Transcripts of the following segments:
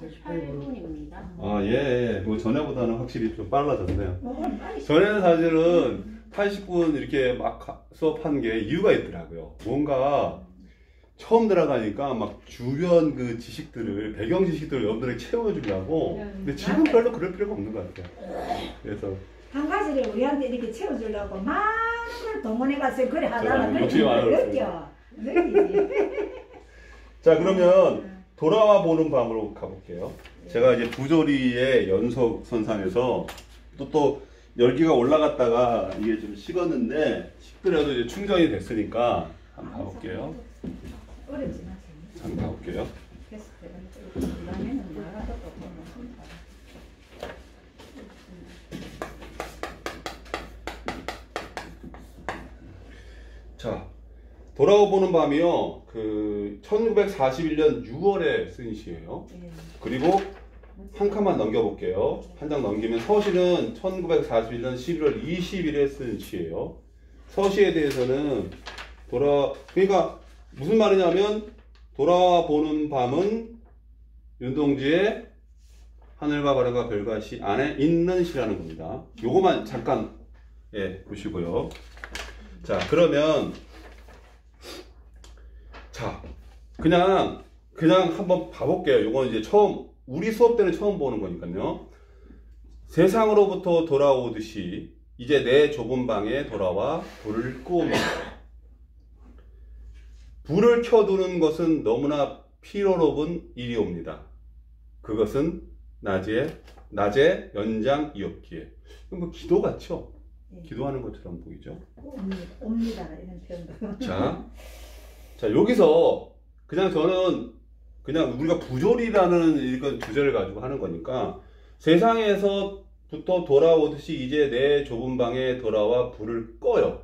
48분입니다. 아, 예. 뭐 전에보다는 확실히 좀 빨라졌네요. 전에는 사실은 80분 이렇게 막 수업한 게 이유가 있더라고요. 뭔가 처음 들어가니까 막 주변 그 지식들을, 배경 지식들을 여러분들에게 채워주려고. 근데 지금 별로 그럴 필요가 없는 것 같아요. 그래서. 한 가지를 우리한테 이렇게 채워주려고 많은 걸 동원해가서 그래 하다가 욕심이 느껴. 자, 그러면 돌아와 보는 밤으로 가볼게요. 제가 이제 부조리의 연속선상에서 또 열기가 올라갔다가 이게 좀 식었는데 식더라도 이제 충전이 됐으니까 한번 가볼게요. 어렵지 마세요. 한번 가볼게요. 자, 돌아와 보는 밤이요. 그 1941년 6월에 쓴 시예요. 그리고 한 칸만 넘겨볼게요. 한 장 넘기면 서시는 1941년 11월 20일에 쓴 시예요. 서시에 대해서는 그러니까 무슨 말이냐면 돌아와 보는 밤은 윤동주의 하늘과 바람과 별과 시 안에 있는 시라는 겁니다. 요거만 잠깐 보시고요. 자, 그러면 그냥 한번 봐볼게요. 요건 이제 우리 수업 때는 처음 보는 거니까요. 세상으로부터 돌아오듯이 이제 내 좁은 방에 돌아와 불을 끄옵니다. 불을 켜두는 것은 너무나 피로로운 일이옵니다. 그것은 낮의 연장이었기에. 뭐 기도 같죠? 기도하는 것처럼 보이죠? 옵니다 이런 표현도. 자, 여기서 저는 우리가 부조리라는 이런 주제를 가지고 하는 거니까 세상에서부터 돌아오듯이 이제 내 좁은 방에 돌아와 불을 꺼요.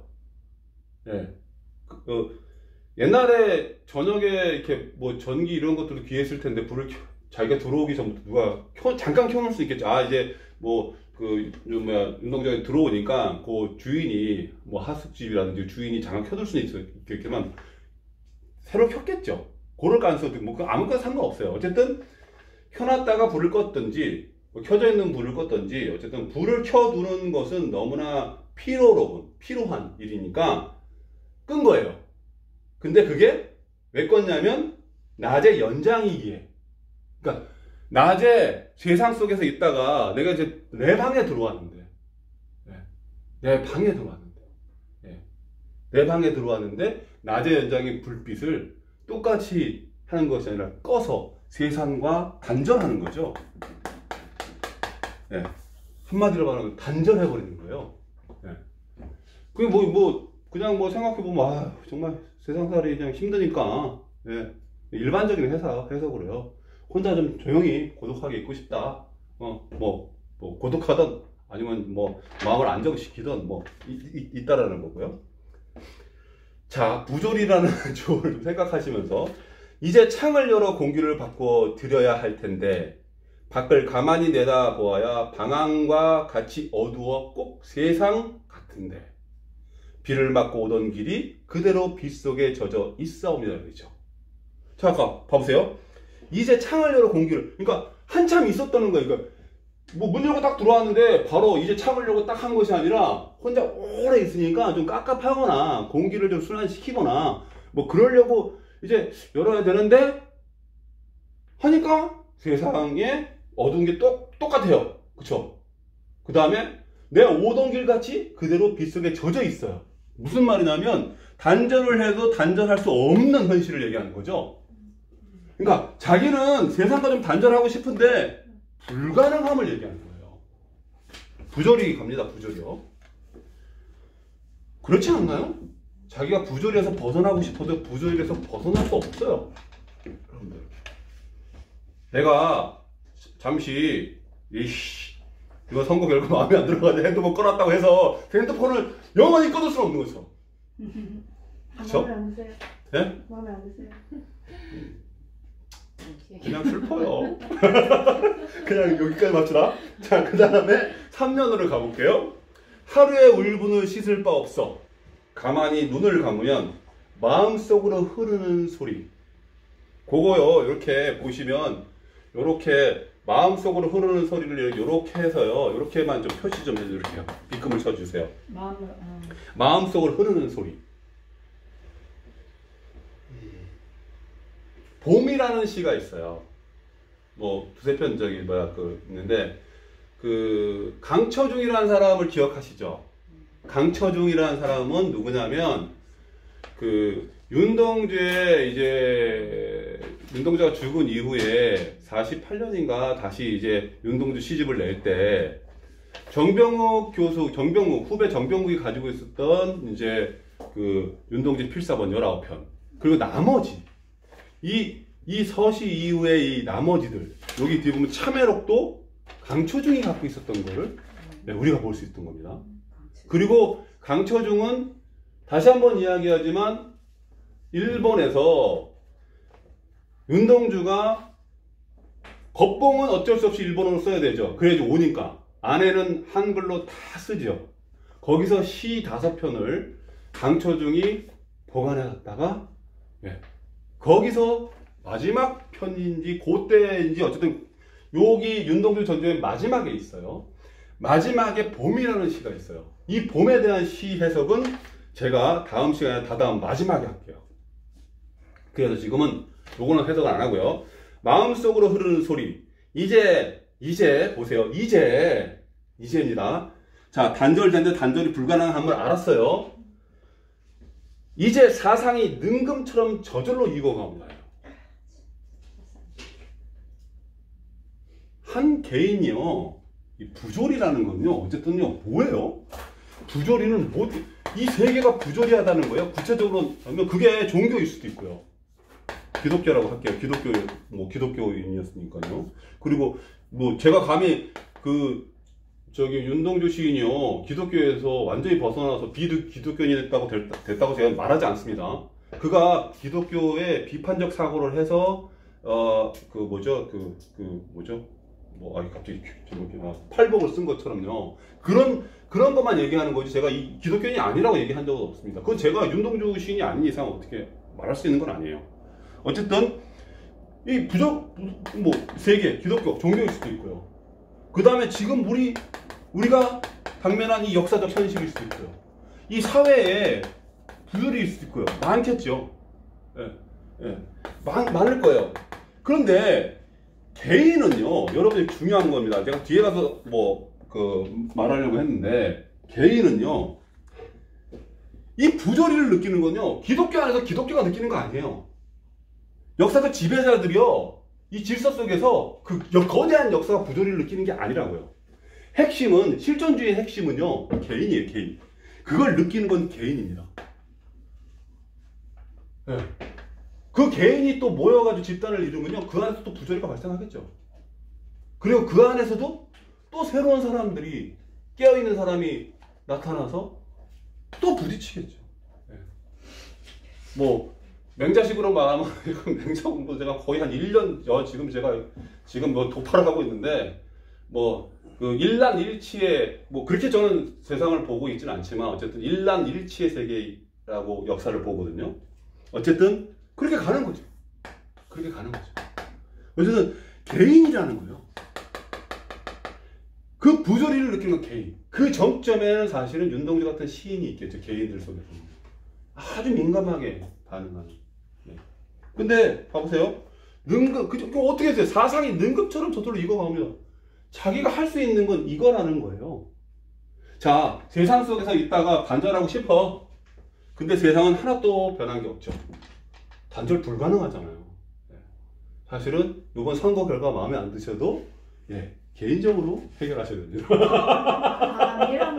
옛날에 저녁에 이렇게 뭐 전기 이런 것들도 귀했을 텐데 불을 자기가 들어오기 전부터 누가 잠깐 켜놓을 수 있겠죠. 이제 뭐 운동장에 들어오니까 그 주인이 뭐 하숙집이라든지 주인이 잠깐 켜둘 수는 있겠지만 새로 켰겠죠. 그럴 가능성도 뭐 아무거나 상관없어요. 어쨌든 켜놨다가 불을 껐든지 켜져 있는 불을 껐든지 어쨌든 불을 켜두는 것은 너무나 피로한 일이니까 끈 거예요. 근데 그게 왜 껐냐면 낮의 연장이기에. 그러니까 낮에 세상 속에서 있다가 내가 이제 내 방에 들어왔는데 낮의 연장의 불빛을 똑같이 하는 것이 아니라 꺼서 세상과 단절하는 거죠. 한마디로 말하면 단절해버리는 거예요. 그게 그냥 생각해보면 정말 세상살이 그냥 힘드니까 일반적인 해석으로요. 혼자 좀 조용히 고독하게 있고 싶다. 고독하던 아니면 마음을 안정시키던 있다라는 거고요. 자, 부조리라는 조를 좀 생각하시면서 이제 창을 열어 공기를 바꿔 드려야 할 텐데 밖을 가만히 내다보아야 방황과 같이 어두워 꼭 세상 같은데 비를 맞고 오던 길이 그대로 빛 속에 젖어 있사옵니다. 그렇죠? 자, 아까 봐보세요. 이제 창을 열어 공기를, 그러니까 한참 있었다는 거예요. 그러니까 문 열고 딱 들어왔는데 바로 이제 창을 열고 딱 한 것이 아니라 혼자 오래 있으니까 좀 깝깝하거나 공기를 좀 순환시키거나 그러려고 이제 열어야 되는데 하니까 세상에 어두운 게 똑같아요. 그쵸? 그 다음에 내 오던 길 같이 그대로 빛 속에 젖어 있어요. 무슨 말이냐면 단절을 해도 단절할 수 없는 현실을 얘기하는 거죠. 그러니까 자기는 세상과 좀 단절하고 싶은데 불가능함을 얘기하는 거예요. 부조리 갑니다. 부조리요. 그렇지 않나요? 자기가 부조리에서 벗어나고 싶어도 부조리에서 벗어날 수 없어요. 여러분들, 내가 잠시 이거 선거 결과 마음에 안 들어가지고 핸드폰 꺼놨다고 해서 그 핸드폰을 영원히 꺼둘 수는 없는 거죠. 그렇죠? 마음에 안 드세요? 네? 마음에 안 드세요? 그냥 슬퍼요. 그냥 여기까지 맞추라. 자, 그 다음에 3년으로 가볼게요. 하루의 울분을 씻을 바 없어. 가만히 눈을 감으면 마음속으로 흐르는 소리. 그거요, 이렇게 보시면 요렇게 마음속으로 흐르는 소리를 요렇게 해서요. 요렇게만 좀 표시 좀 해주세요. 비금을 쳐주세요. 마음속으로 흐르는 소리. 봄이라는 시가 있어요. 뭐 두세 편 저기 있는데 그 강처중이라는 사람을 기억하시죠? 강처중이라는 사람은 누구냐면 그 윤동주가 죽은 이후에 48년인가 다시 이제 윤동주 시집을 낼 때 정병욱 후배 정병욱이 가지고 있었던 이제 그 윤동주 필사본 19편 그리고 나머지 이 서시 이후의 이 나머지들 여기 뒤에 보면 참외록도 강처중이 갖고 있었던 거를 우리가 볼 수 있던 겁니다. 그리고 강처중은 다시 한번 이야기하지만 일본에서 윤동주가 겉봉은 어쩔 수 없이 일본어로 써야 되죠. 그래야지 오니까. 안에는 한글로 다 쓰죠. 거기서 시 5편을 강처중이 보관해놨다가 거기서 마지막 편인지 그때인지 어쨌든 여기 윤동주 전조의 마지막에 있어요. 마지막에 봄이라는 시가 있어요. 이 봄에 대한 시 해석은 제가 다음 시간에 다다음 마지막에 할게요. 그래서 지금은 요거는 해석을 안 하고요. 마음속으로 흐르는 소리. 이제 보세요. 이제입니다. 자, 단절된데 단절이 불가능한 걸 알았어요. 이제 사상이 능금처럼 저절로 익어가고 나요. 한 개인이요. 이 부조리라는 건요. 어쨌든요. 뭐예요? 부조리는 뭐, 이 세계가 부조리하다는 거예요. 구체적으로 하면 그게 종교일 수도 있고요. 기독교라고 할게요. 기독교인이었으니까요. 그리고 뭐 제가 감히 윤동주 시인이요. 기독교에서 완전히 벗어나서 비기독교인이 됐다고 제가 말하지 않습니다. 그가 기독교에 비판적 사고를 해서 갑자기 팔복을 쓴 것처럼요. 그런 것만 얘기하는 거지 제가 이 기독교인이 아니라고 얘기한 적은 없습니다. 그건 제가 윤동주 시인이 아닌 이상 어떻게 말할 수 있는 건 아니에요. 어쨌든 이 세계 기독교 종교일 수도 있고요. 그 다음에 지금 우리가 당면한 이 역사적 현실일 수도 있고요. 이 사회에 부조리일 수도 있고요. 많겠죠. 많을 거예요. 그런데 개인은요, 여러분이 중요한 겁니다. 제가 뒤에 가서 말하려고 했는데, 개인은요, 이 부조리를 느끼는 건요, 기독교 안에서 기독교가 느끼는 거 아니에요. 역사적 지배자들이요, 이 질서 속에서 거대한 역사가 부조리를 느끼는 게 아니라고요. 실존주의의 핵심은요, 개인이에요, 개인. 그걸 느끼는 건 개인입니다. 그 개인이 또 모여가지고 집단을 이루면요, 그 안에서 또 부조리가 발생하겠죠. 그리고 그 안에서도 또 새로운 사람들이, 깨어있는 사람이 나타나서 또 부딪히겠죠. 맹자식으로 말하면, 맹자 공부 제가 거의 한 1년, 지금 도파를 하고 있는데, 일난일치의, 그렇게 저는 세상을 보고 있지는 않지만, 어쨌든 일난일치의 세계라고 역사를 보거든요. 어쨌든, 그렇게 가는 거죠. 어쨌든, 개인이라는 거예요. 그 부조리를 느끼는 건 개인. 그 정점에는 사실은 윤동주 같은 시인이 있겠죠. 개인들 속에서. 아주 민감하게 반응하는. 근데, 봐보세요. 어떻게 했어요? 사상이 능급처럼 저절로 익어가면 자기가 할 수 있는 건 이거라는 거예요. 자, 세상 속에서 있다가 단절하고 싶어. 근데 세상은 하나도 변한 게 없죠. 단절 불가능하잖아요. 사실은 이번 선거 결과 마음에 안 드셔도 개인적으로 해결하셔야 됩니다. 이런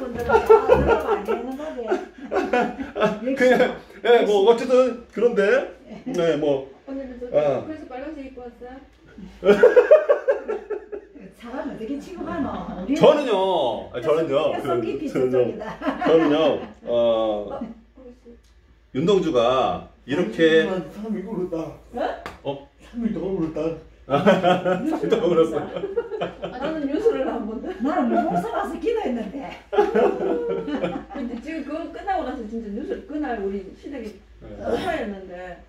분들은 들어가 안 되는 거지. 어쨌든 그런데 그래서 빨간색 입고 왔어요? 사람 어떻게 취급하노? 윤동주가 이렇게 3일 울었다. 3일 동안 울었다. 또 그랬어. 나는 뉴스를 안 본다. 나는 목사 가서 기도했는데. 근데 지금 그거 끝나고 나서 진짜 뉴스 그날 우리 시댁이 화였는데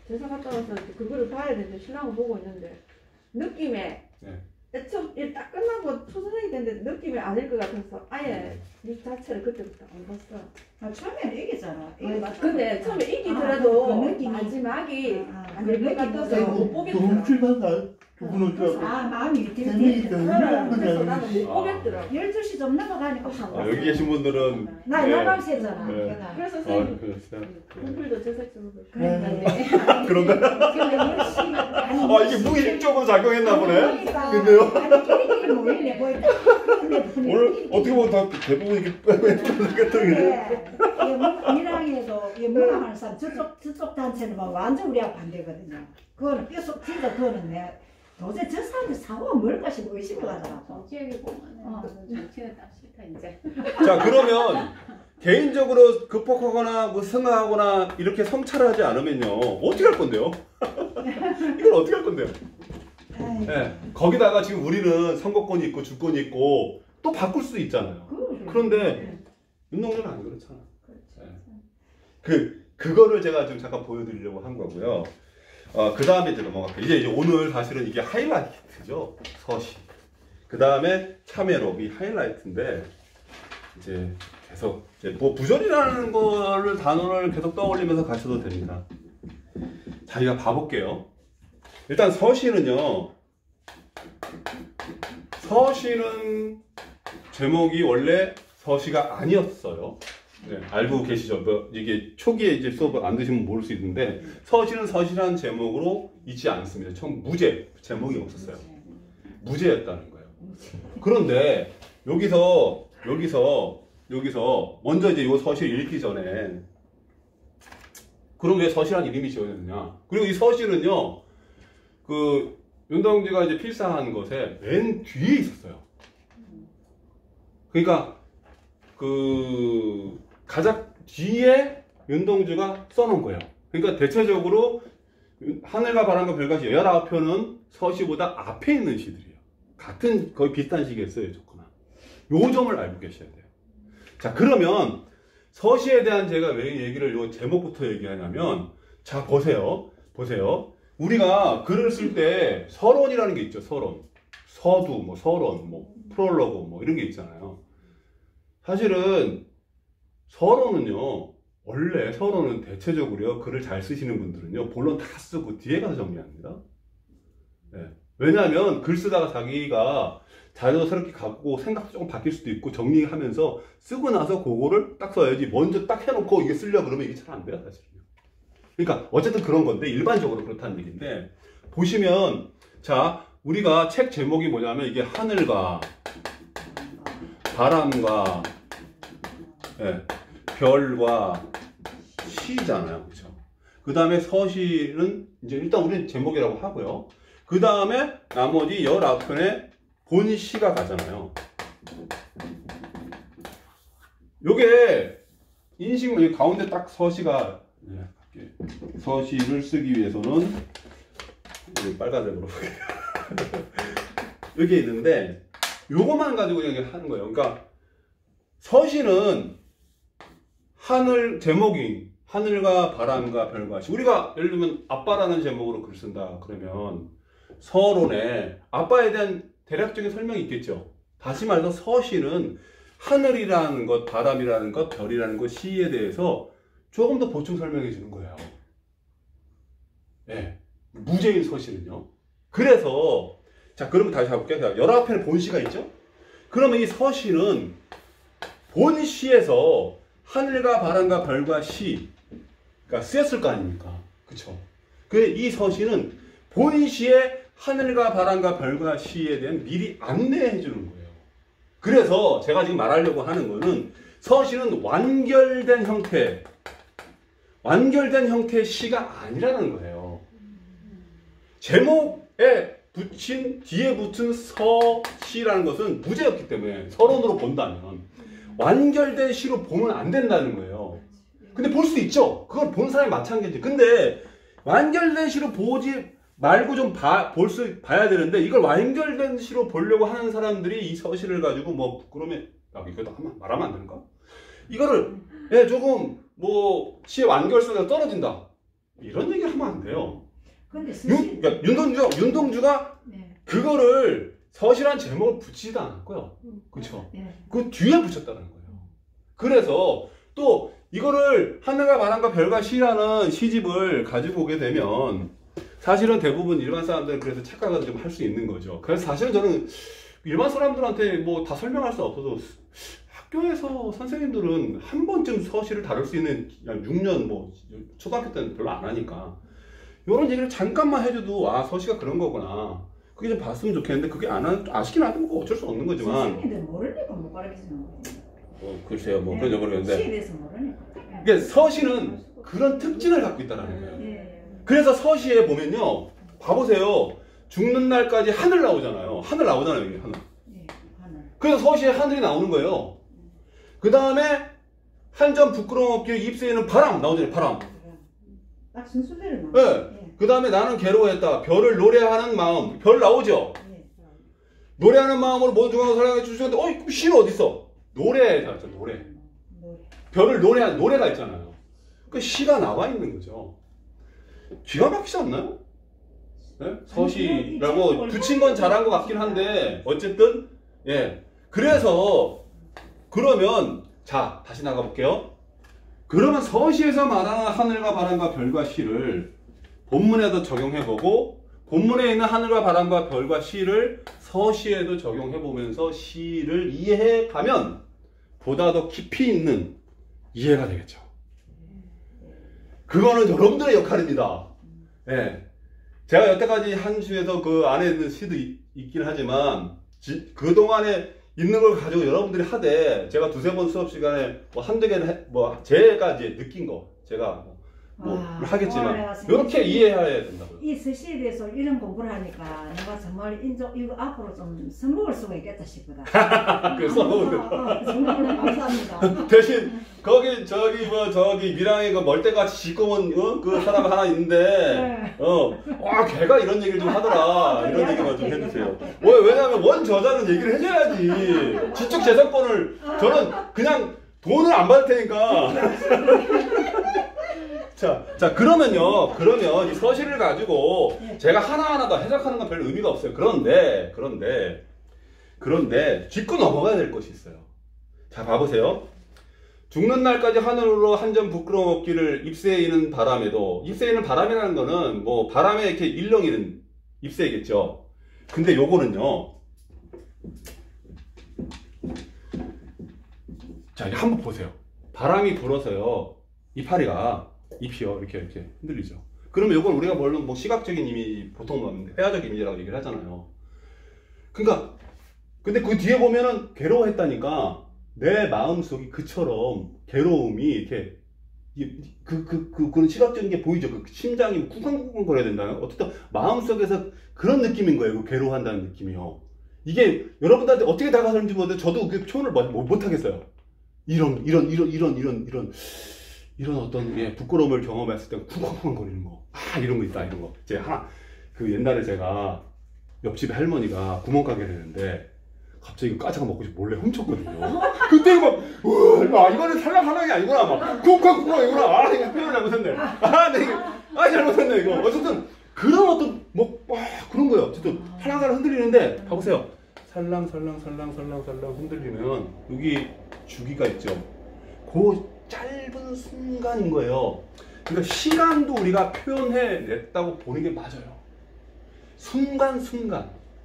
제사 갔다 와서 그거를 봐야 되는데 신랑을 보고 있는데 느낌에 네. 처음 딱 끝나고 초선하게 됐는데 느낌이 아닐 것 같아서 아예 이 자체를 그때부터 안 봤어. 아, 처음에는 이기잖아. 근데 처음에 이기더라도 그 느낌이. 마지막이 그 아닐 것 느낌이 같아서 있어요. 못 보겠더라. hum칠만날 두 분은 좀 아, 마음이 재미있다. 들게. 그래서 나는 못 아. 보겠더라고. 12시 좀 넘어가니까 아, 여기 계신 분들은 나 네. 나방새잖아. 네. 그래서 아, 선생님 그렇어요. 공풀도 제작적으로 그러니까 그런가? 아, 이게 무의식적으로 작용했나 보네. 근데요? 아니 끼리끼리 모이네 보이다. 오늘 어떻게 보면 다 대부분 이게 그래. 이랑에도 문화하는 사람 저쪽 단체는 막 완전 우리하고 반대거든요. 그거는 뼈속 진짜 그거는 내가 도대체 저 사람들 사고가 뭘까 싶고 의심을 하더라고. 정치에게 보면은 정치가 딱 싫다 이제. 자, 그러면 개인적으로 극복하거나 뭐 승하하거나 이렇게 성찰하지 않으면요 어떻게 할 건데요? 이걸 어떻게 할 건데요? 네. 거기다가 지금 우리는 선거권이 있고 주권이 있고 또 바꿀 수도 있잖아요. 그런데 윤동주는 안 그렇잖아. 네. 그거를 제가 좀 잠깐 보여드리려고 한 거고요. 그 다음에 이제 넘어갈게요. 이제 오늘 사실은 이게 하이라이트죠. 서시. 그 다음에 참여록이 하이라이트인데 이제 계속 이제 뭐 부전이라는 거를 단어를 계속 떠올리면서 가셔도 됩니다. 자기가 봐볼게요. 일단 서시는요. 서시는 제목이 원래 서시가 아니었어요. 네, 알고 계시죠? 뭐 이게 초기에 이제 수업을 안 드시면 모를 수 있는데 서시는 서시라는 제목으로 있지 않습니다. 처음 무제 제목이 없었어요. 무제였다는 거예요. 그런데 여기서 먼저 이제 이 서시를 읽기 전에 그럼 왜 서시라는 이름이 지어졌느냐? 그리고 이 서시는요, 그 윤동주가 이제 필사한 것에 맨 뒤에 있었어요. 그러니까 그 가장 뒤에 윤동주가 써놓은 거예요. 그러니까 대체적으로 하늘과 바람과 별과 시 19편은 서시보다 앞에 있는 시들이에요. 같은 거의 비슷한 시기에 써요. 좋거나. 요 점을 알고 계셔야 돼요. 자, 그러면 서시에 대한 제가 왜 얘기를 요 제목부터 얘기하냐면, 자, 보세요. 우리가 글을 쓸 때 서론이라는 게 있죠. 서론. 서두, 뭐 서론, 뭐 프롤로그 뭐 이런 게 있잖아요. 사실은 서론은요, 원래 서론은 대체적으로요, 글을 잘 쓰시는 분들은요, 본론 다 쓰고 뒤에 가서 정리합니다. 네. 왜냐하면 글 쓰다가 자기가 자연스럽게 갖고 생각도 조금 바뀔 수도 있고 정리하면서 쓰고 나서 그거를 딱 써야지 먼저 딱 해놓고 이게 쓰려고 그러면 이게 잘 안 돼요, 사실은요. 그러니까 어쨌든 그런 건데 일반적으로 그렇다는 얘기인데 보시면 자, 우리가 책 제목이 뭐냐면 이게 하늘과 바람과 네, 별과 시잖아요. 그렇죠? 그 다음에 서시는 이제 일단 우리는 제목이라고 하고요. 그 다음에 나머지 19편에 본 시가 가잖아요. 요게 인식 가운데 딱 서시가 서시를 쓰기 위해서는 빨간색으로 여기 있는데 요것만 가지고 얘기하는 거예요. 그러니까 서시는 하늘 제목이 하늘과 바람과 별과 시. 우리가 예를 들면 아빠라는 제목으로 글 쓴다 그러면 서론에 아빠에 대한 대략적인 설명이 있겠죠. 다시 말해서 서시는 하늘이라는 것, 바람이라는 것, 별이라는 것, 시에 대해서 조금 더 보충 설명해 주는 거예요. 네. 무제인 서시는요. 그래서 자, 그러면 다시 해볼게요. 19편에 본시가 있죠. 그러면 이 서시는 본시에서 하늘과 바람과 별과 시가 쓰였을 거 아닙니까? 그쵸? 이 서시는 본시에 하늘과 바람과 별과 시에 대한 미리 안내해 주는 거예요. 그래서 제가 지금 말하려고 하는 거는 서시는 완결된 형태의 시가 아니라는 거예요. 제목에 뒤에 붙은 서시라는 것은 무제였기 때문에 서론으로 본다면 완결된 시로 보면 안 된다는 거예요. 근데 볼 수 있죠. 그건 본 사람이 마찬가지지. 근데 완결된 시로 보지 말고 좀 봐야 되는데 이걸 완결된 시로 보려고 하는 사람들이 이 서시를 가지고 뭐 그러면 이것도 말하면 안 되는가? 이거를 조금 뭐 시의 완결성이 떨어진다 이런 얘기를 하면 안 돼요. 근데 스시 그러니까 윤동주가 네. 그거를 서시란 제목을 붙이지도 않았고요. 그렇죠? 네. 그 뒤에 붙였다는 거예요. 그래서 또 이거를 하늘과 바람과 별과 시라는 시집을 가지고 오게 되면 사실은 대부분 일반 사람들은 그래서 착각을 좀 할 수 있는 거죠. 그래서 사실은 저는 일반 사람들한테 뭐 다 설명할 수 없어도 학교에서 선생님들은 한 번쯤 서시를 다룰 수 있는 6년 뭐 초등학교 때는 별로 안 하니까 이런 얘기를 잠깐만 해줘도 아 서시가 그런 거구나 그게 좀 봤으면 좋겠는데 그게 아시긴 하면 뭐 어쩔 수 없는 거지만 선생님들 모르니까 못 가르치는 거예요. 글쎄요 뭐 네. 그런지 모르겠는데 시에 대해서 모르니까. 이게 서시는 그런 특징을 갖고 있다는 거예요. 네. 그래서 서시에 보면요 봐보세요 죽는 날까지 하늘 나오잖아요. 하늘 나오잖아요 여기 하늘. 네. 하늘. 그래서 서시에 하늘이 나오는 거예요. 그 다음에 한 점 부끄러움 없게 입새에는 바람 나오잖아요. 바람. 딱 순수대로 나와. 네. 그 다음에 나는 괴로워했다. 별을 노래하는 마음. 별 나오죠. 네. 노래하는 마음으로 모든 중앙을 사랑해 주시는데 그럼 시는 어디 있어? 노래 나왔죠. 노래. 노래. 별을 노래하는 노래가 있잖아요. 그 시가 나와 있는 거죠. 기가 막히지 않나요? 네? 서시라고 붙인 건 잘한 것 같긴 한데 어쨌든 예. 그래서 그러면 자 다시 나가 볼게요. 그러면 서시에서 말하는 하늘과 바람과 별과 시를 본문에도 적용해보고 본문에 있는 하늘과 바람과 별과 시를 서시에도 적용해보면서 시를 이해해가면 보다 더 깊이 있는 이해가 되겠죠. 그거는 여러분들의 역할입니다. 예. 제가 여태까지 한 주에서 그 안에 있는 시도 있긴 하지만 그동안에 있는 걸 가지고 여러분들이 하되 제가 두세 번 수업 시간에 뭐 한두 개는 제가 이제 느낀 거 제가 뭐 하겠지만 이렇게 이해해야 된다고요. 이 스시에 대해서 이런 공부를 하니까 내가 정말 이거 앞으로 좀 써먹을 수가 있겠다 싶다. 그래서 정말 감사합니다. 대신 저기 밀양에 그 멀대같이 시꺼먼 그 사람 하나 있는데 걔가 이런 얘기를 좀 하더라 이런 얘기만 좀 해주세요. 왜냐하면 원 저자는 얘기를 해줘야지. 지적 재산권을 저는 그냥 돈을 안 받을 테니까. 자 그러면요. 그러면 이 서시를 가지고 제가 하나하나 더 해석하는 건 별 의미가 없어요. 그런데 짚고 넘어가야 될 것이 있어요. 자 봐보세요. 죽는 날까지 하늘로 한 점 부끄러움 없기를 입새이는 바람에도 입새이는 바람이라는 거는 뭐 바람에 이렇게 일렁이는 입새겠죠. 근데 요거는요. 자 이제 한번 보세요. 바람이 불어서요. 이파리가 잎이요 이렇게 흔들리죠. 그러면 이건 우리가 물론 뭐 시각적인 이미지 보통 회화적 이미지라고 얘기를 하잖아요. 그러니까 근데 그 뒤에 보면은 괴로워했다니까 내 마음속이 그처럼 괴로움이 이렇게 그런 시각적인 게 보이죠. 그 심장이 쿵쾅쿵쾅 거려야 된다요. 어쨌든 마음속에서 그런 느낌인 거예요. 그 괴로워한다는 느낌이요. 이게 여러분들한테 어떻게 다가가는지 모르는데 저도 그 표현을 못 하겠어요. 이런 어떤 부끄러움을 경험했을 때 쿵쾅쿵쾅 거리는 거. 이런 거 있다 이런 거. 제가 그 옛날에 제가 옆집에 할머니가 구멍가게를 했는데 갑자기 까자가 먹고 싶어 몰래 훔쳤거든요. 그때 이거는 살랑살랑이 아니구나. 막 쿵쾅쿵쾅이구나. 이거 표현을 잘못했네. 잘못했네 이거. 어쨌든 그런 어떤 그런 거예요. 어쨌든 살랑살랑 흔들리는데 봐보세요. 살랑살랑 흔들리면 여기 주기가 있죠. 그 짧은 순간인 거예요. 그러니까 시간도 우리가 표현해냈다고 보는 게 맞아요. 순간.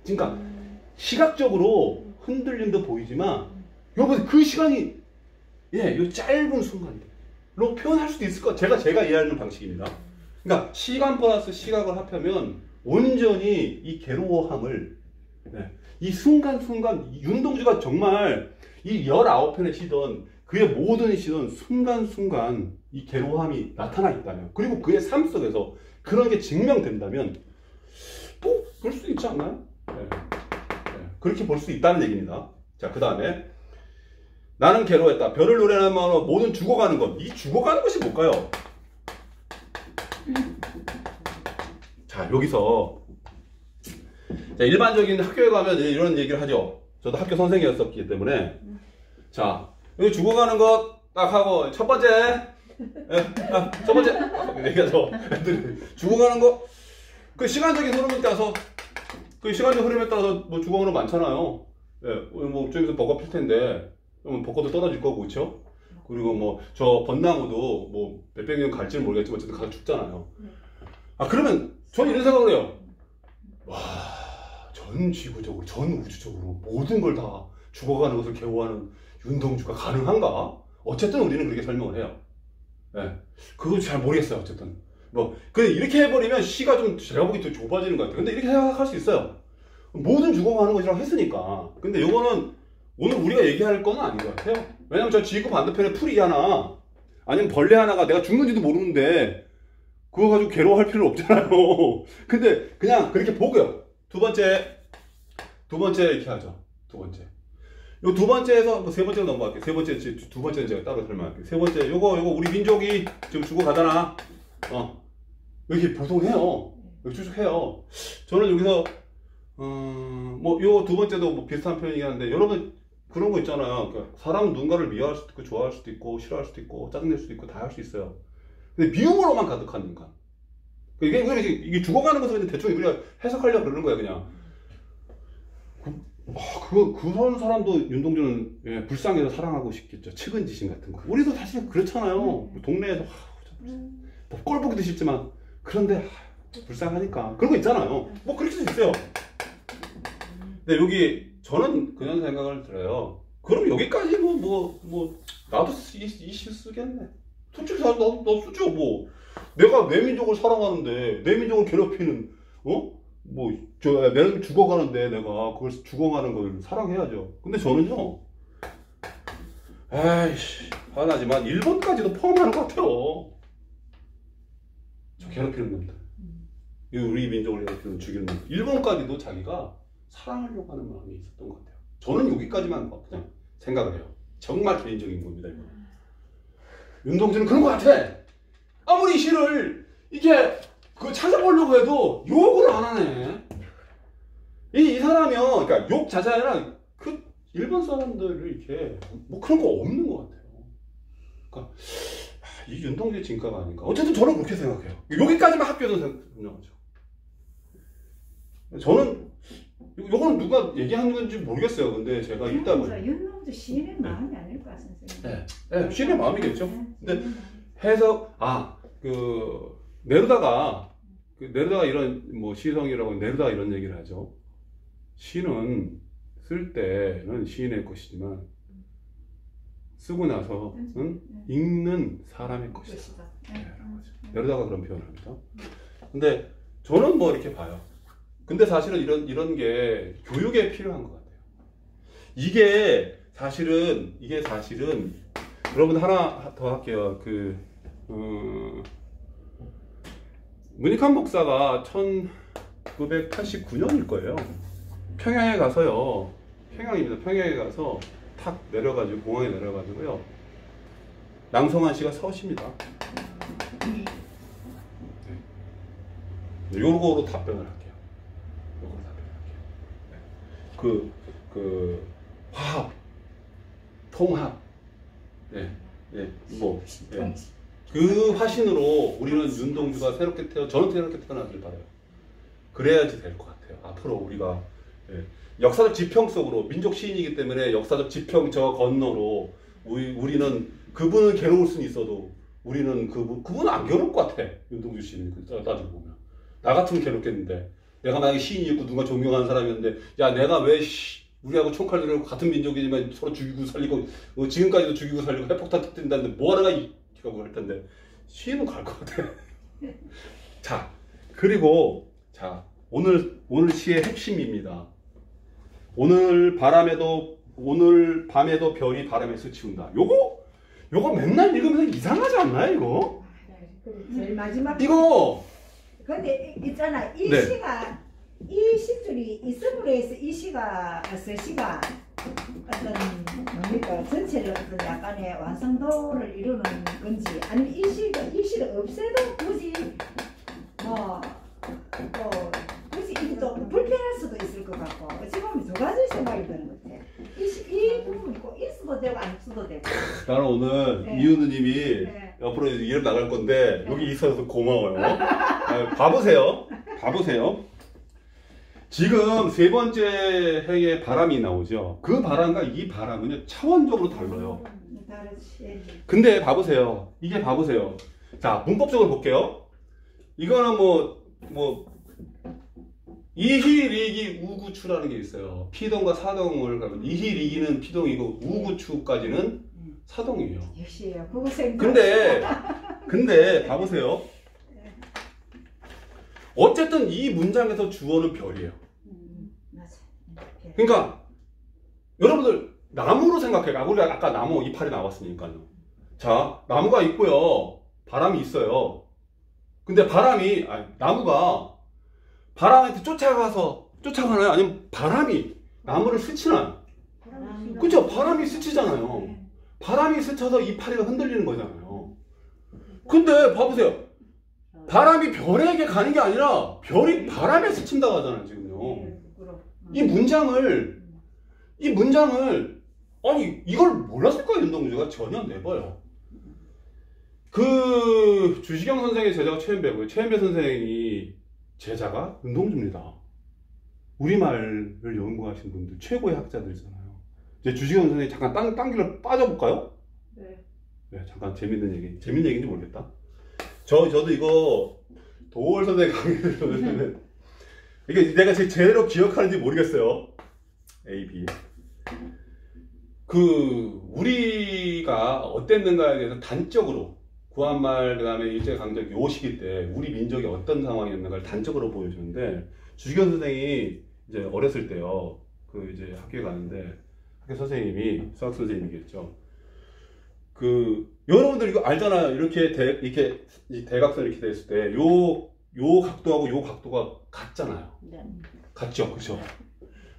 그러니까 시각적으로 흔들림도 보이지만 여러분 그 시간이 요 짧은 순간으로 표현할 수도 있을 것 같아요. 제가 이해하는 방식입니다. 그러니까 시간 플러스 시각을 합하면 온전히 이 괴로워함을 이 순간 윤동주가 정말 이 19편의 시던 그의 모든 시던 순간순간 이 괴로움이 나타나 있다면 그리고 그의 삶 속에서 그런 게 증명된다면 또 볼 수 있지 않나요? 그렇게 볼 수 있다는 얘기입니다. 자, 그 다음에 나는 괴로워했다. 별을 노래하는 마음으로 모든 죽어가는 것. 이 죽어가는 것이 뭘까요? 자, 여기서 자, 일반적인 학교에 가면 이런 얘기를 하죠. 저도 학교 선생이었었기 때문에 자, 여기 죽어가는 것 딱 하고 첫 번째 얘기하죠. 애들이 죽어가는 거 그 시간적인 흐름에 따라서 그 시간적 흐름에 따라서 뭐 주거하는 많잖아요. 예, 뭐 좀 있으면 벚꽃 필 텐데 그러면 벚꽃도 떨어질 거고 그렇죠? 그리고 뭐 저 벚나무도 뭐 몇백 년 갈지는 모르겠지만 어쨌든 가서 죽잖아요. 아 그러면 저는 이런 생각을 해요. 와, 전 지구적으로, 전 우주적으로 모든 걸 다 죽어가는 것을 개호하는 윤동주가 가능한가? 어쨌든 우리는 그렇게 설명을 해요. 예, 그거 잘 모르겠어요. 어쨌든 뭐 근데 이렇게 해버리면 시가 좀 제가 보기 더 좁아지는 것 같아요. 근데 이렇게 생각할 수 있어요. 모든 죽어가는 것이라고 했으니까. 근데 요거는 오늘 우리가 얘기할 건 아닌 것 같아요. 왜냐면 저 지구 반대편에 풀이 하나 아니면 벌레 하나가 내가 죽는지도 모르는데 그거 가지고 괴로워할 필요는 없잖아요. 근데 그냥 그렇게 보고요. 두 번째 이렇게 하죠. 두 번째. 요 두 번째에서 뭐 세 번째로 넘어갈게요. 세 번째, 두 번째는 제가 따로 설명할게요. 세 번째, 요거 우리 민족이 지금 죽어가잖아. 이렇게 보통해요. 이렇게 쭉 해요. 저는 여기서 뭐 요 두 번째도 뭐 비슷한 표현이긴 한데 여러분 그런 거 있잖아요. 그러니까 사람은 누군가를 미워할 수도 있고 좋아할 수도 있고 싫어할 수도 있고 짜증낼 수도 있고 다 할 수 있어요. 근데 미움으로만 가득한 인간. 이게 죽어가는 것을 그냥 대충 우리가 해석하려고 그러는 거야 그냥. 그런 사람도 윤동주는 예, 불쌍해서 사랑하고 싶겠죠. 측은지심 같은 거. 우리도 사실 그렇잖아요. 동네에서 뭐 꼴 보기도 싫지만 그런데 불쌍하니까 그런 거 있잖아요. 뭐 그럴 수도 있어요. 근데 여기 저는 그런 생각을 들어요. 그럼 여기까지 나도 이 시 쓰겠네. 솔직히 나도 쓰죠. 뭐 내가 내 민족을 사랑하는데 내 민족을 괴롭히는 내가 죽어가는데 내가 그걸 죽어가는 걸 사랑해야죠. 근데 저는요, 아이씨, 화나지만 1번까지도 포함하는 것 같아요. 저 괴롭히는 놈들. 우리 민족을 괴롭히는 죽이는 놈들. 1번까지도 자기가 사랑하려고 하는 마음이 있었던 것 같아요. 저는 여기까지만 그냥 생각을 해요. 정말 개인적인 겁니다, 이거. 윤동주는 그런 것 같아. 아무리 시를 이게 찾아보려고 해도 욕을 안 하네. 이 사람이요, 그러니까 욕 자체 아니라 그 일본 사람들을 이렇게 뭐 그런 거 없는 것 같아요. 그러니까 이 윤동주의 진가가 아닌가. 어쨌든 저는 그렇게 생각해요. 여기까지만 학교에서 설명하죠. 저는 요거는 누가 얘기한 건지 모르겠어요. 근데 제가 읽다 보니 윤동주 시인의 마음이 아닐까 선생님. 네, 시인의 마음이겠죠. 근데 해석 네루다가 이런 뭐 시성이라고 네루다가 이런 얘기를 하죠. 시는 쓸 때는 시인의 것이지만 쓰고 나서는 읽는 사람의 것이다. 네루다가 그런 표현을 합니다. 근데 저는 뭐 이렇게 봐요. 근데 사실은 이런 게 교육에 필요한 것 같아요. 이게 사실은 여러분 하나 더 할게요. 문익환 목사가 1989년일 거예요. 평양에 가서요. 평양에 가서 탁 내려가지고 공항에 내려가지고요. 낭송한 시가 서시입니다. 네. 요거로 답변을 할게요. 화합, 통합, 그 화신으로 우리는 윤동주가 저는 새롭게 태어나길 바라요. 그래야지 될 것 같아요. 앞으로 우리가 역사적 지평 속으로 민족 시인이기 때문에 역사적 지평 저 건너로 우리는 그분은 괴로울 수는 있어도 우리는 그분은 안 괴로울 것 같아. 윤동주 시인이 따지고 보면 나 같으면 괴롭겠는데. 내가 만약에 시인이었고 누가 존경하는 사람이었는데 야 내가 왜 우리하고 총칼 들고 같은 민족이지만 서로 죽이고 살리고 지금까지도 죽이고 살리고 핵폭탄 터뜨린다는데 뭐하러가 이라고 할 텐데 시인은 갈 것 같아. 자 그리고 오늘 시의 핵심입니다. 오늘 밤에도 별이 바람에 스치운다. 요거 맨날 읽으면서 이상하지 않나요 이거? 제일 마지막 이거 근데 있잖아 이 시가 이 시줄이 있음으로 해서 이 시가 어떤 뭡니까 전체를 어떤 약간의 완성도를 이루는 건지 아니면 이 시를 없애도 굳이 굳이 이게 좀 불편할 수도 있을 것 같고 어찌 보면 두 가지 생각이 드는 것 같아. 이 부분이 꼭 있어도 되고 안 있어도 되고. 나는 오늘 이은우님이 옆으로 이름 나갈 건데 여기 있어서 고마워요. 봐보세요. 봐보세요. 지금 세 번째 해에 바람이 나오죠. 그 바람과 이 바람은요 차원적으로 달라요. 다르지. 근데 봐보세요. 이게 봐보세요. 자, 문법적으로 볼게요. 이거는 이희리기 우구추라는 게 있어요. 피동과 사동을 가면 이희리기는 피동이고 우구추까지는 사동이에요. 역시요. 그거 생각. 근데 봐보세요. 어쨌든 이 문장에서 주어는 별이에요. 맞아. 그러니까 여러분들 나무로 생각해요. 우리 아까 나무 이파리 나왔으니까요. 자, 나무가 있고요. 바람이 있어요. 근데 나무가 바람한테 쫓아가나요? 아니면 바람이 나무를 스치나요? 그죠? 바람이 스치잖아요. 바람이 스쳐서 이파리가 흔들리는 거잖아요. 근데 봐보세요. 바람이 별에게 가는 게 아니라 별이 바람에 스친다고 하잖아요, 지금요. 이 문장을 아니 이걸 몰랐을까요, 윤동주가? 전혀 내봐요. 그 주시경 선생의 제자가 최현배고요. 최현배 선생이 제자가 윤동주입니다. 우리말을 연구하신 분들 최고의 학자들이잖아요. 이제 주시경 선생이 잠깐 딴 길로 빠져볼까요? 네. 네, 잠깐 재밌는 얘기인지 모르겠다. 저도 이거 도월 선생님 강의를 들으면 이게 내가 제대로 기억하는지 모르겠어요. A, B. 우리가 어땠는가에 대해서 단적으로 구한말 그다음에 일제강점기 요 시기 때 우리 민족이 어떤 상황이었는가를 단적으로 보여주는데 주시경 선생이 이제 어렸을 때요. 이제 학교에 가는데 학교 선생님이 수학 선생님이겠죠. 여러분들 이거 알잖아요. 이렇게 대각선 이렇게 됐을 때 요 각도하고 요 각도가 같잖아요. 네. 같죠, 그죠?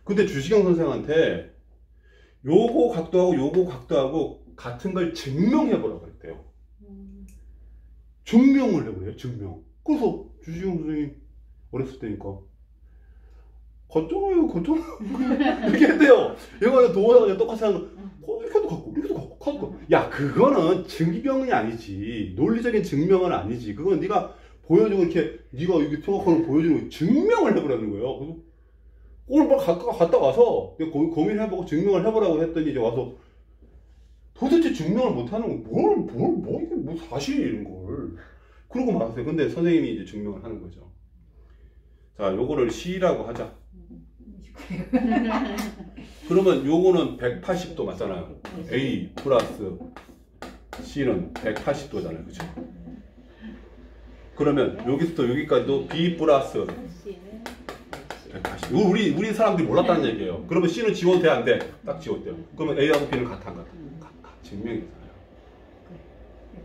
근데 주시경 선생한테 요거 각도하고 같은 걸 증명해보라고 그랬대요. 증명을 해보래요, 증명. 그래서 주시경 선생이 어렸을 때니까 같잖아요. 이렇게 했대요. 얘가 도어가 똑같이 하는 거, 이렇게도 갖고. 야, 그거는 증명이 아니지. 논리적인 증명은 아니지. 그건 네가 보여주고 네가 이렇게 생각하는 거 보여주는 거 증명을 해보라는 거예요. 그래서 오늘 막 갔다 와서 고민해보고 증명을 해보라고 했더니 이제 와서 도대체 증명을 못하는 거 이게 뭐 사실 이런 걸. 그러고 말았어요. 근데 선생님이 이제 증명을 하는 거죠. 자, 요거를 C라고 하자. 그러면 요거는 180도 맞잖아요. A 플러스 C는 180도잖아요. 그쵸? 그러면 여기서부터 여기까지도 B 플러스 180. 우리 사람들이 몰랐다는 얘기예요. 그러면 C는 지워도 돼, 안 돼? 딱 지웠대요. 그러면 A하고 B는 같아, 안 같아? 증명이잖아요.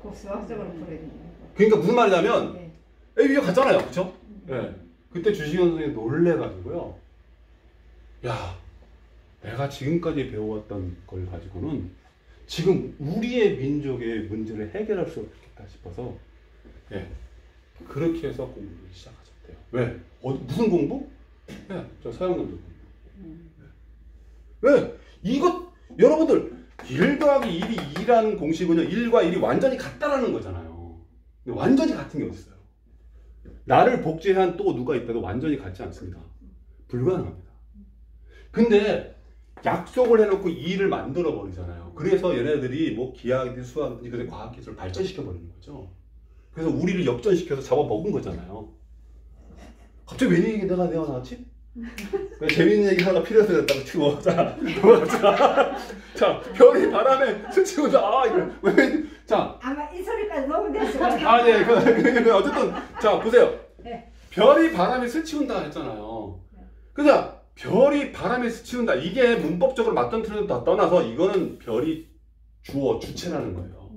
꼭 수학적으로 풀어야 돼. 그러니까 무슨 말이냐면 네. A, B가 같잖아요. 그쵸? 네. 그때 주시경 선생님이 놀래가지고요. 야, 내가 지금까지 배워왔던 걸 가지고는 지금 우리의 민족의 문제를 해결할 수 없겠다 싶어서 그렇게 해서 공부를 시작하셨대요. 왜? 무슨 공부? 저 서양놈들 공부. 왜? 이것 여러분들 1 더하기 1이 2라는 공식은요 1과 1이 완전히 같다라는 거잖아요. 근데 완전히 같은 게 어딨어요? 나를 복제한 또 누가 있다도 완전히 같지 않습니다. 불가능합니다. 근데 약속을 해놓고 2를 만들어 버리잖아요. 그래서 얘네들이 뭐 기하학이든 수학이든 그래서 과학기술을 발전시켜 버리는 거죠. 그래서 우리를 역전시켜서 잡아먹은 거잖아요. 갑자기 왜 얘기 내가 나왔지? 재밌는 얘기 하나 필요해서 그랬다고 치고 자 별이 바람에 스치고 자 아마 이 소리까지 너무 됐어. 어쨌든 자 보세요. 네. 별이 바람에 스치운다 했잖아요. 그냥 별이 바람에 스치운다 이게 문법적으로 맞던 틀린 다 떠나서 이거는 별이 주체라는 거예요.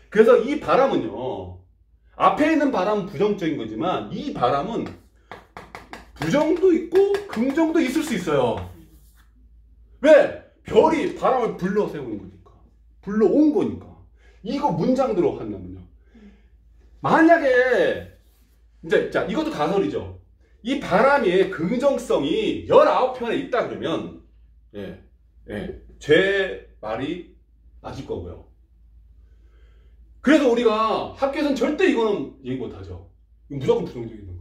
그래서 이 바람은요 앞에 있는 바람은 부정적인 거지만 이 바람은 부정도 있고 긍정도 있을 수 있어요. 왜? 별이 바람을 불러 세우는 거니까. 불러온 거니까. 이거 문장대로 한다면요. 만약에 자 이것도 가설이죠. 이 바람의 긍정성이 19편에 있다 그러면 제 말이 맞을 거고요. 그래서 우리가 학교에서는 절대 이거는 얘기 못하죠. 무조건 부정적인 거.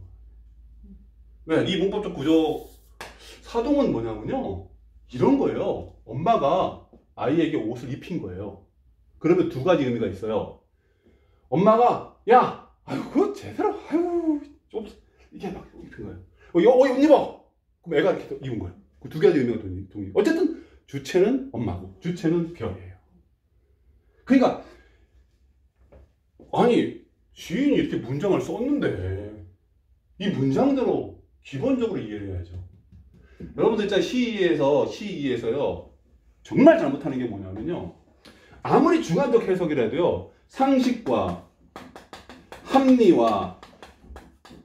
네, 이 문법적 구조 사동은 뭐냐면요. 이런 거예요. 엄마가 아이에게 옷을 입힌 거예요. 그러면 두 가지 의미가 있어요. 엄마가 야, 아유 그거 제대로 아유 좀 이게 막 입힌 거예요. 옷 입어. 그럼 애가 이렇게 입은 거예요. 그 두 가지 의미가 동의. 어쨌든 주체는 엄마고 주체는 별이에요. 그러니까 아니 시인이 이렇게 문장을 썼는데 이 문장대로 기본적으로 이해를 해야죠. 여러분들 진짜 시에서요 정말 잘못하는 게 뭐냐면요. 아무리 주관적 해석이라도요 상식과 합리와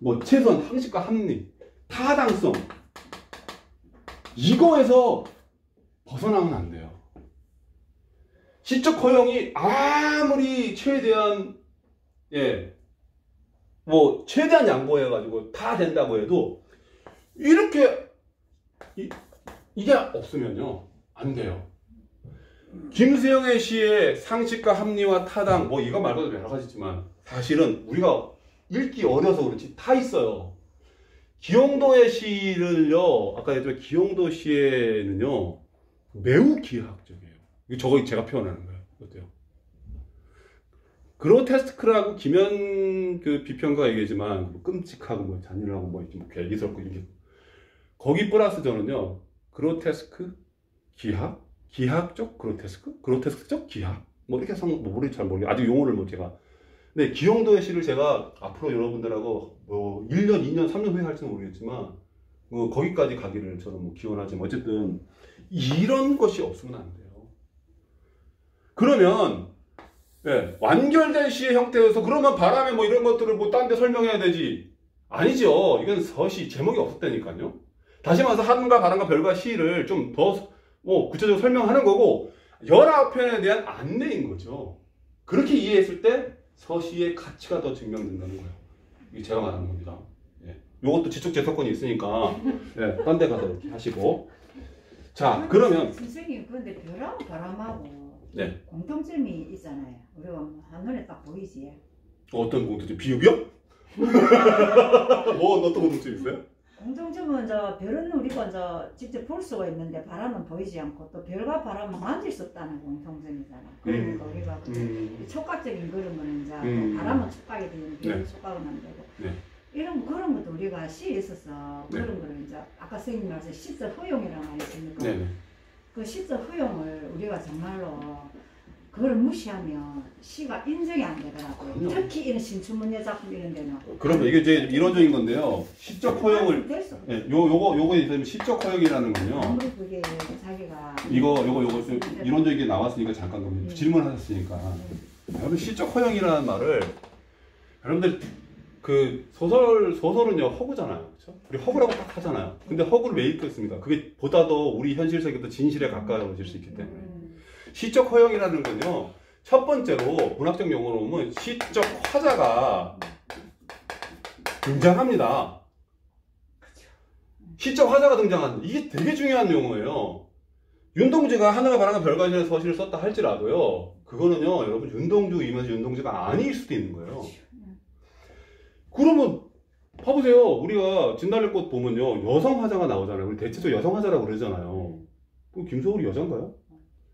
뭐 최소한 상식과 합리, 타당성 이거에서 벗어나면 안 돼요. 시적 허용이 아무리 최대한 최대한 양보해가지고 다 된다고 해도 이렇게 이게 없으면요 안 돼요. 김수영의 시에 상식과 합리와 타당 뭐 이거 말고도 여러 가지 있지만 사실은 우리가 읽기 어려서 그렇지 다 있어요. 기영도의 시를요 아까 얘기했지만 기영도 시에는요 매우 기하학적이에요. 이거 저거 제가 표현하는 거예요. 어때요? 그로테스크라고 김현 그 비평가가 얘기하지만 뭐 끔찍하고 뭐 잔인하고 뭐 괴기스럽고 이게 거기 플러스 저는요 그로테스크 기하 기하학적 그로테스크 그로테스크적 기하 뭐 이렇게 모르겠 잘 모르겠어요. 아직 용어를 뭐 제가 근데 기영도의 시를 제가 앞으로 여러분들하고 뭐 1년 2년 3년 후에 할지는 모르겠지만 뭐 거기까지 가기를 저는 뭐 기원하지만 어쨌든 이런 것이 없으면 안 돼요. 그러면 완결된 시의 형태여서 그러면 바람에 뭐 이런 것들을 뭐 딴 데 설명해야 되지 아니죠. 이건 서시 제목이 없었다니까요. 다시 말해서 하늘과 바람과 별과 시를 좀 더 뭐 구체적으로 설명하는 거고 19편에 대한 안내인 거죠. 그렇게 이해했을 때 서시의 가치가 더 증명된다는 거예요. 이게 제가 말하는 겁니다. 이것도 지적 재산권이 있으니까 딴 데 가서 이렇게 하시고 자 그러면 선생님 그런데 별하고 바람하고 네. 공통점이 있잖아요. 우리가 한눈에 딱 보이지. 어떤 공통점? 비읍이요? 뭐 어떤 공통점 있어요? 공통점은 별은 우리가 직접 볼 수가 있는데 바람은 보이지 않고 또 별과 바람은 만질 수 없다는 공통점이잖아. 그러니까 우리가 촉각적인 그런 거는 바람은 촉각이 되는 별은 촉각은 안 되고 이런 그런 것도 우리가 시에 있어서 그런 거를 아까 선생님 말씀 시적 허용이라고 하셨습니까? 그 시적 허용을 우리가 정말로 그걸 무시하면 시가 인정이 안 되더라고요. 특히 이런 신춘문예 작품 이런 데는. 그러면 이게 이제 이론적인 건데요. 시적 허용을 요거 있으면 시적 허용이라는 건요. 아무리 그게 자기가 이거 이론적인 게 나왔으니까 잠깐 질문하셨으니까. 여러분 시적 허용이라는 말을 여러분들 그 소설은요 허구잖아요. 그렇죠? 우리 허구라고 딱 하잖아요. 근데 허구를 왜 읽겠습니까? 그게 보다도 우리 현실 세계도 진실에 가까워질 수 있기 때문에. 시적 허용이라는 건요. 첫 번째로 문학적 용어로 보면 시적 화자가 등장합니다. 시적 화자가 등장하는 이게 되게 중요한 용어예요. 윤동주가 하늘과 바람과 별과 시의 서시를 썼다 할지라도요. 그거는요. 여러분 윤동주 이면서 윤동주가 아닐 수도 있는 거예요. 그러면 봐보세요. 우리가 진달래꽃 보면요. 여성 화자가 나오잖아요. 우리 대체적으로 여성 화자라고 그러잖아요. 그럼 김소월이 여자인가요?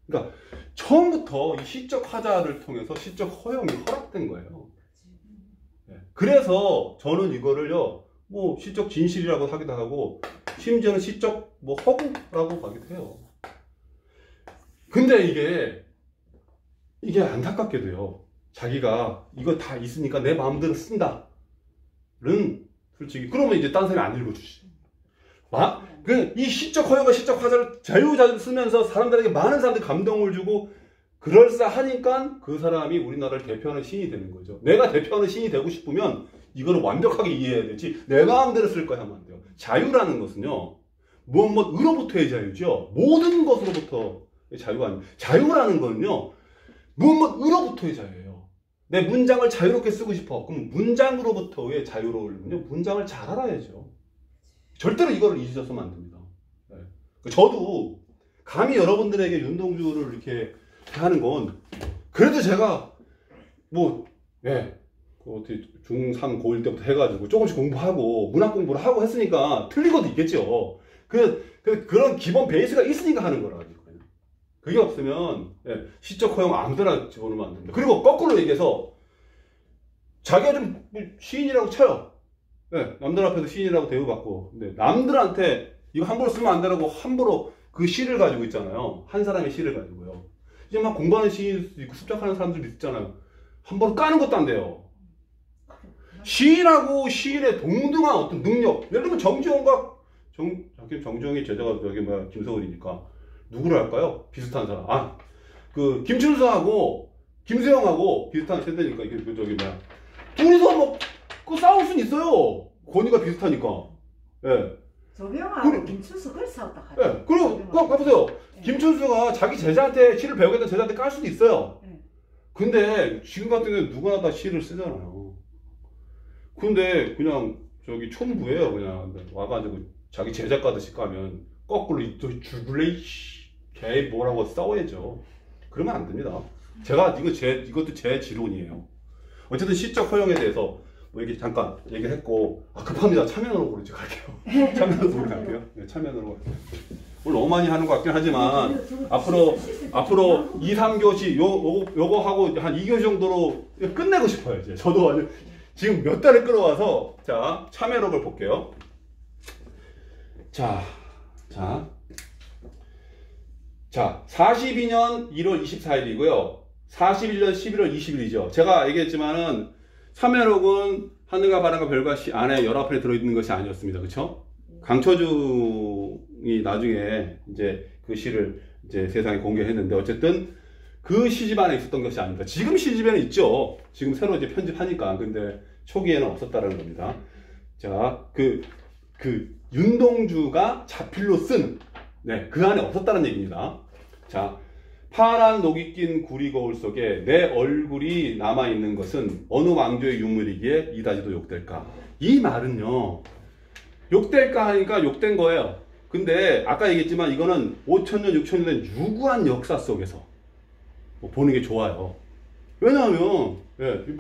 그러니까 처음부터 이 시적 화자를 통해서 시적 허용이 허락된 거예요. 그래서 저는 이거를요. 뭐 시적 진실이라고 하기도 하고 심지어는 시적 뭐 허구라고 하기도 해요. 근데 이게 안타깝게도요. 자기가 이거 다 있으니까 내 마음대로 쓴다. 는 솔직히 그러면 이제 딴 사람이 안 읽어주지. 이 시적 허용과 시적 화자를 자유자재로 쓰면서 사람들에게 많은 사람들이 감동을 주고 그럴싸하니까 그 사람이 우리나라를 대표하는 시인이 되는 거죠. 내가 대표하는 시인이 되고 싶으면 이거를 완벽하게 이해해야 되지 내 마음대로 쓸 거야 하면 안 돼요. 자유라는 것은요. 의로부터의 자유죠. 모든 것으로부터 자유가 아니에요. 자유라는 거는요. 의로부터의 자유예요. 내 문장을 자유롭게 쓰고 싶어. 그럼 문장으로부터의 자유로우려면요. 문장을 잘 알아야죠. 절대로 이거를 잊으셨으면 안 됩니다. 저도 감히 여러분들에게 윤동주를 이렇게 하는 건 그래도 제가 그 어떻게 중3, 고1 때부터 해가지고 조금씩 공부하고 문학 공부를 하고 했으니까 틀린 것도 있겠죠. 그런 기본 베이스가 있으니까 하는 거라니까요. 그게 없으면 예, 시적 허용 아무데나 집어넣으면 안 됩니다. 그리고 거꾸로 얘기해서 자기가 좀 시인이라고 쳐요. 예, 남들 앞에서 시인이라고 대우받고, 근데 남들한테 이거 함부로 쓰면 안 되라고 함부로 그 시를 가지고 있잖아요. 한 사람의 시를 가지고요. 이제 막 공부하는 시인일 수도 있고 습작하는 사람들도 있잖아요. 함부로 까는 것도 안 돼요. 시인하고 시인의 동등한 어떤 능력, 예를 들면 정지용과 정지용의 제자가 여기 김서울이니까 누구를 할까요? 비슷한 사람. 그 김춘수하고 김수영하고 비슷한 세대니까 이게 둘이서 그 싸울 순 있어요. 권위가 비슷하니까. 예. 조병하고 김춘수 그걸 싸웠다 하죠. 예. 그리고 봐보세요. 김춘수가 자기 제자한테 시를 배우겠다는 제자한테 깔 수도 있어요. 근데 지금 같은 경우는 누구나 다 시를 쓰잖아요. 근데 그냥 촌부예요. 그냥 와가지고 자기 제자 까듯이 까면 거꾸로 죽을래 걔 뭐라고 싸워야죠. 그러면 안 됩니다. 이것도 제 지론이에요. 어쨌든 시적 허용에 대해서 뭐 이렇게 잠깐 얘기했고, 급합니다. 차면으로 이제 갈게요. 차면으로 갈게요. 네, 차면으로. 오늘 너무 많이 하는 것 같긴 하지만 앞으로 2, 3교시 요거 하고 한 2교시 정도로 끝내고 싶어요. 이제 저도 아주 지금 몇 달을 끌어와서 자 참여록을 볼게요. 자 42년 1월 24일이고요. 41년 11월 20일이죠. 제가 얘기했지만은 참여록은 하늘과 바람과 별과 시 안에 연합판에 들어있는 것이 아니었습니다. 그쵸? 강처중이 나중에 이제 그 시를 이제 세상에 공개했는데, 어쨌든 그 시집 안에 있었던 것이 아닙니다. 지금 시집에는 있죠. 지금 새로 이제 편집하니까. 근데 초기에는 없었다는 겁니다. 자, 그 윤동주가 자필로 쓴, 그 안에 없었다는 얘기입니다. 자, 파란 녹이 낀 구리 거울 속에 내 얼굴이 남아있는 것은 어느 왕조의 유물이기에 이다지도 욕될까? 이 말은요, 욕될까 하니까 욕된 거예요. 근데 아까 얘기했지만 이거는 5,000년, 6,000년 된 유구한 역사 속에서 보는 게 좋아요. 왜냐하면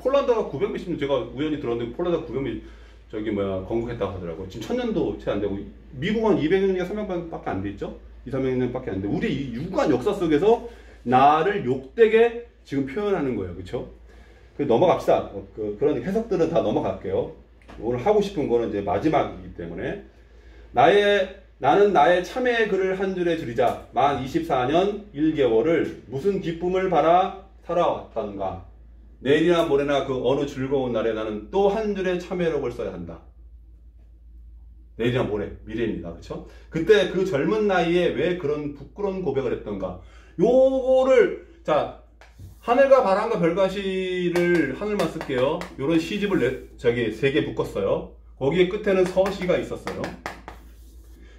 폴란드가 900몇십 년, 제가 우연히 들었는데 폴란드가 900몇 건국했다고 하더라고요. 지금 1000년도 채 안 되고, 미국은 200년이나 300년밖에 안 돼 있죠? 2, 300년밖에 안 돼. 우리 이 유구한 역사 속에서 나를 욕되게 지금 표현하는 거예요. 그쵸? 넘어갑시다. 그런 해석들은 다 넘어갈게요. 오늘 하고 싶은 거는 이제 마지막이기 때문에. 나는 나의 참회의 글을 한 줄에 줄이자. 만 24년 1개월을 무슨 기쁨을 바라 살아왔던가. 내일이나 모레나 그 어느 즐거운 날에 나는 또 한 줄의 참회록을 써야 한다. 내일이나 모레, 미래입니다. 그쵸? 그때 그 젊은 나이에 왜 그런 부끄러운 고백을 했던가. 요거를, 자, 하늘과 바람과 별과 시를 하늘만 쓸게요. 요런 시집을 3개 묶었어요. 거기에 끝에는 서시가 있었어요.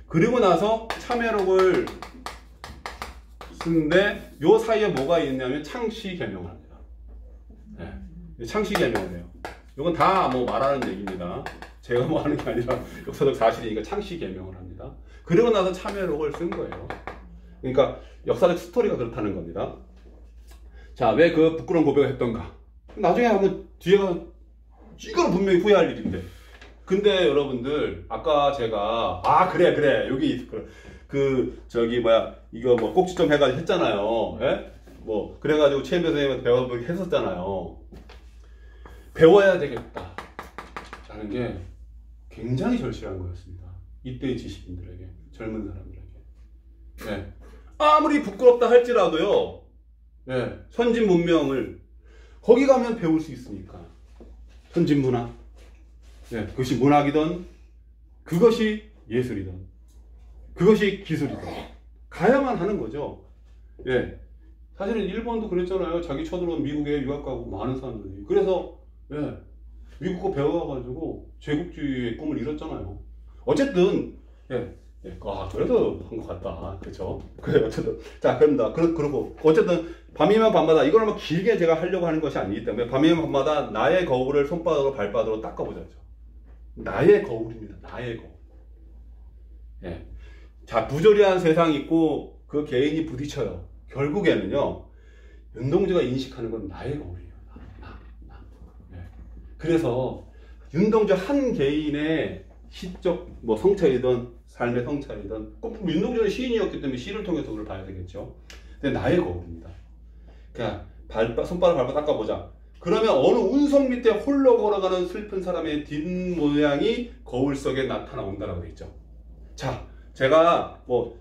그리고 나서 참회록을 쓰는데 요 사이에 뭐가 있냐면 창시 개명을 합니다. 창시 개명을 해요. 요건 다 말하는 얘기입니다. 제가 하는 게 아니라 역사적 사실이니까 창시 개명을 합니다. 그리고 나서 참회록을 쓴 거예요. 그러니까 역사적 스토리가 그렇다는 겁니다. 자, 왜 그 부끄러운 고백을 했던가? 나중에 하면 뒤에가 이거는 분명히 후회할 일인데. 근데 여러분들, 아까 제가 그래 여기 이거 꼭지점 해가지고 했잖아요. 그래가지고 최인배 선생님한테 배워보기 했었잖아요. 배워야 되겠다 라는 게 굉장히 절실한 거였습니다. 이때의 지식인들에게, 젊은 사람들에게. 아무리 부끄럽다 할지라도요, 선진 문명을 거기 가면 배울 수 있으니까. 선진 문화, 그것이 문학이든 그것이 예술이든 그것이 기술이든 가야만 하는 거죠. 사실은 일본도 그랬잖아요. 자기 쳐들어온 미국에 유학 가고 많은 사람들이. 그래서 미국 거 배워가지고 제국주의의 꿈을 이뤘잖아요. 어쨌든 그래도 한 것 같다. 그쵸? 그래, 어쨌든. 자, 그럽니다. 그러고, 어쨌든, 밤이면 밤마다, 이걸 길게 제가 하려고 하는 것이 아니기 때문에, 밤이면 밤마다 나의 거울을 손바닥으로 발바닥으로 닦아보자죠. 나의 거울입니다. 나의 거울. 자, 부조리한 세상이 있고, 그 개인이 부딪혀요. 결국에는요, 윤동주가 인식하는 건 나의 거울이에요. 나. 그래서 윤동주 한 개인의 시적 뭐 성찰이든 삶의 성찰이든 꼭 윤동주는 시인이었기 때문에 시를 통해서 그걸 봐야 되겠죠. 근데 나의 거울입니다. 그냥 손바닥 밟아 닦아보자. 그러면 어느 운석 밑에 홀로 걸어가는 슬픈 사람의 뒷모양이 거울 속에 나타나온다라고 돼 있죠. 자, 제가 뭐